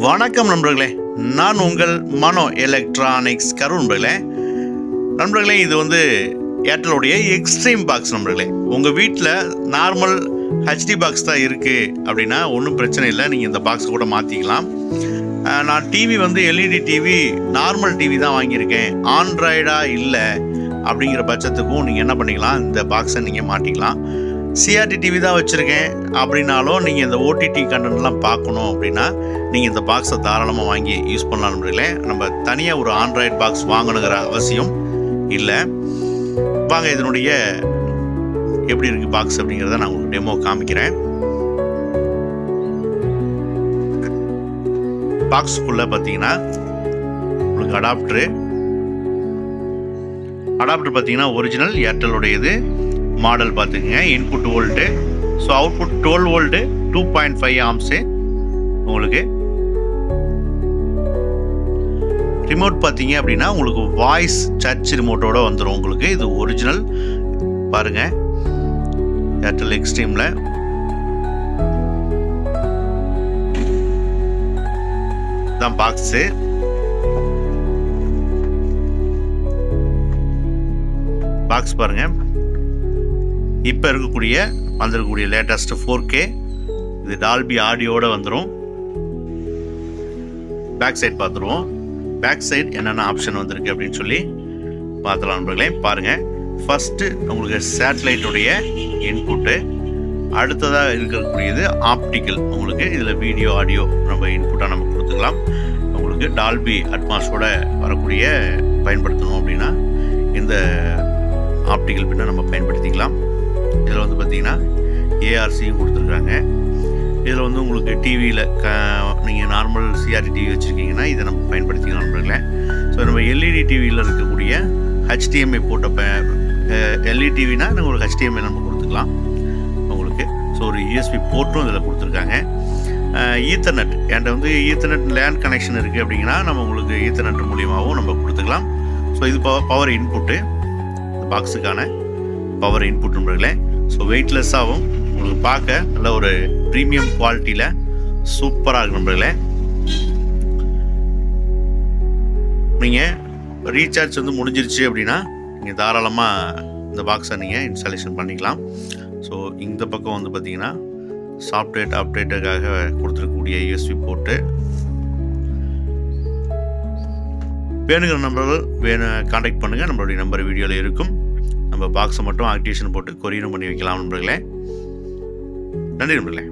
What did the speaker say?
வணக்கம் நண்பர்களே, நான் உங்கள் மனோ எலக்ட்ரானிக்ஸ் கரு நண்பர்களே. இது வந்து ஏர்டெலுடைய எக்ஸ்ட்ரீம் பாக்ஸ் நண்பர்களே. உங்கள் வீட்டில் நார்மல் ஹெச்டி பாக்ஸ் தான் இருக்குது அப்படின்னா ஒன்றும் பிரச்சனை இல்லை, நீங்கள் இந்த பாக்ஸை கூட மாற்றிக்கலாம். நான் டிவி வந்து எல்இடி டிவி நார்மல் டிவி தான் வாங்கியிருக்கேன், ஆண்ட்ராய்டாக இல்லை அப்படிங்கிற பட்சத்துக்கும் நீங்கள் என்ன பண்ணிக்கலாம், இந்த பாக்ஸை நீங்கள் மாட்டிக்கலாம். சிஆர்டி டிவி தான் வச்சுருக்கேன் அப்படின்னாலும் நீங்கள் இந்த ஓடிடி கண்டென்ட்லாம் பார்க்கணும் அப்படின்னா நீங்கள் இந்த பாக்ஸை தாராளமாக வாங்கி யூஸ் பண்ணலாம் நண்பர்களே. நம்ம தனியாக ஒரு ஆண்ட்ராய்டு பாக்ஸ் வாங்கணுங்கிற அவசியம் இல்லை. வாங்க இதனுடைய எப்படி இருக்குது பாக்ஸ் அப்படிங்கிறத நான் உங்களுக்கு டெமோ காமிக்கிறேன். பாக்ஸுக்குள்ளே பார்த்தீங்கன்னா உங்களுக்கு அடாப்டர் பார்த்தீங்கன்னா ஒரிஜினல் ஏர்டெலுடையது. மாடல் பார்த்துக்குங்க, input volt, so output 12 volt 2.5 amps. உங்களுக்கு ரிமோட் பார்த்தீங்க அப்படின்னா உங்களுக்கு வாய்ஸ் டச் ரிமோட்டோட வந்துடும். உங்களுக்கு இது ஒரிஜினல் பாருங்க, ஏர்டெல் எக்ஸ்ட்ரீமில் தான் பாக்ஸு. பாக்ஸ் பாருங்க, இப்போ வந்திருக்கக்கூடிய லேட்டஸ்ட் 4K, இது டால்பி ஆடியோட வந்துடும். பேக் சைட் பார்த்துருவோம். பேக் சைடு என்னென்ன ஆப்ஷன் வந்திருக்கு அப்படின்னு சொல்லி பார்த்துலாம் நண்பர்களே. பாருங்கள், ஃபஸ்ட்டு உங்களுக்கு சேட்டலைட்டுடைய இன்புட்டு, அடுத்ததாக இருக்கக்கூடியது ஆப்டிக்கல். உங்களுக்கு இதில் வீடியோ ஆடியோ நம்ம இன்புட்டாக நம்ம கொடுத்துக்கலாம். உங்களுக்கு டால்பி அட்மாஸோட வரக்கூடிய பயன்படுத்தணும் அப்படின்னா இந்த ஆப்டிக்கல் பின்னை நம்ம பயன்படுத்திக்கலாம். இதில் வந்து பார்த்திங்கன்னா ஏஆர்சியும் கொடுத்துருக்காங்க. இதில் வந்து உங்களுக்கு டிவியில் நீங்கள் நார்மல் சிஆர்டி டிவி வச்சுருக்கீங்கன்னா இதை நம்ம பயன்படுத்திக்கலாம் நண்பர்களே. ஸோ நம்ம எல்இடி டிவியில் இருக்கக்கூடிய ஹெச்டிஎம்ஐ போட்ட எல்இடி டிவினா உங்களுக்கு ஹெச்டிஎம்ஐ நம்ம கொடுத்துக்கலாம் உங்களுக்கு. ஸோ ஒரு யூஎஸ்பி போர்ட்டும் இதில் கொடுத்துருக்காங்க. ஈத்தர்நெட் என்கிட்ட வந்து ஈத்தர்நெட் லேண்ட் கனெக்ஷன் இருக்குது அப்படிங்கன்னா நம்ம உங்களுக்கு ஈத்தர்நெட் மூலியமாகவும் நம்ம கொடுத்துக்கலாம். ஸோ இது பவர் இன்புட்டு, இந்த பாக்ஸுக்கான பவர் இன்புட் நண்பர்களே. ஸோ வெயிட்லெஸ்ஸாகவும் உங்களுக்கு பார்க்க நல்ல ஒரு ப்ரீமியம் குவாலிட்டியில் சூப்பராக இருக்கு நண்பர்களே. நீங்கள் ரீசார்ஜ் வந்து முடிஞ்சிருச்சு அப்படின்னா நீங்கள் தாராளமாக இந்த பாக்ஸை நீங்கள் இன்ஸ்டாலேஷன் பண்ணிக்கலாம். ஸோ இந்த பக்கம் வந்து பார்த்திங்கன்னா சாஃப்ட்வேர் அப்டேட்டுக்காக கொடுத்துருக்கக்கூடிய யூஎஸ்பி போட்டு வேணுங்கிற நம்பர்கள் கான்டாக்ட் பண்ணுங்கள். நம்மளுடைய நம்பர் வீடியோவில் இருக்கும். நம்ம பாக்ஸை மட்டும் ஆக்டிவேஷன் போட்டு கொரியரும் பண்ணி வைக்கலாம் நண்பர்களே. நன்றி நண்பர்களே.